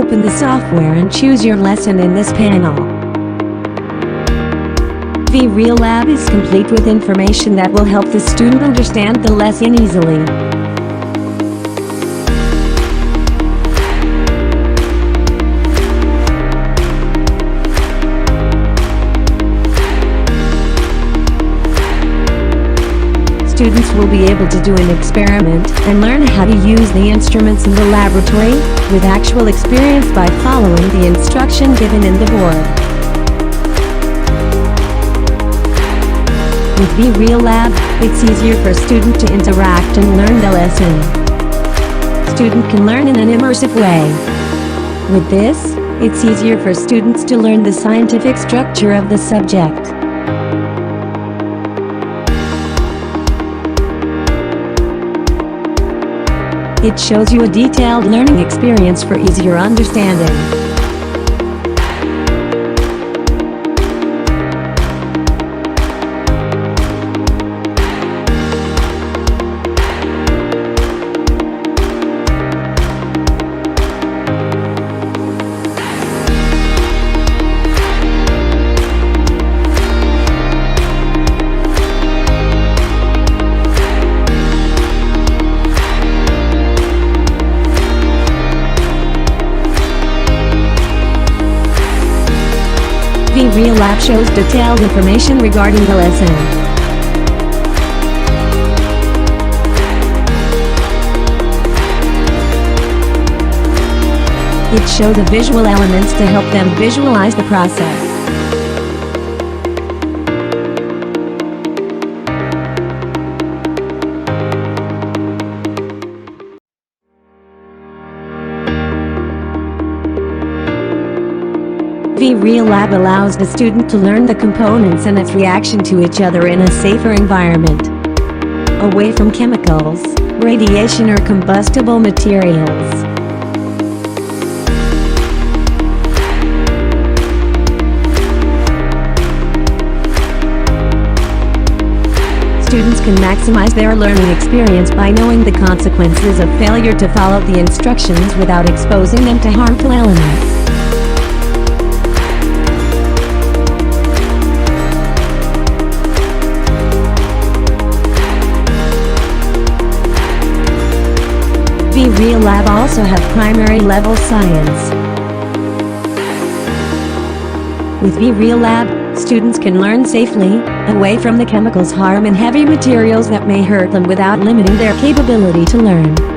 open the software and choose your lesson in this panel. virtuallabs is complete with information that will help the student understand the lesson easily. Students will be able to do an experiment and learn how to use the instruments in the laboratory with actual experience by following the instruction given in the board. With virtuallabs, it's easier for students to interact and learn the lesson. Student can learn in an immersive way. With this, it's easier for students to learn the scientific structure of the subject. It shows you a detailed learning experience for easier understanding. virtuallabs shows detailed information regarding the lesson. It shows the visual elements to help them visualize the process. virtuallabs allows the student to learn the components and its reaction to each other in a safer environment, away from chemicals, radiation or combustible materials. Students can maximize their learning experience by knowing the consequences of failure to follow the instructions without exposing them to harmful elements. virtuallabs also have primary level science. With virtuallabs, students can learn safely, away from the chemicals harm and heavy materials that may hurt them without limiting their capability to learn.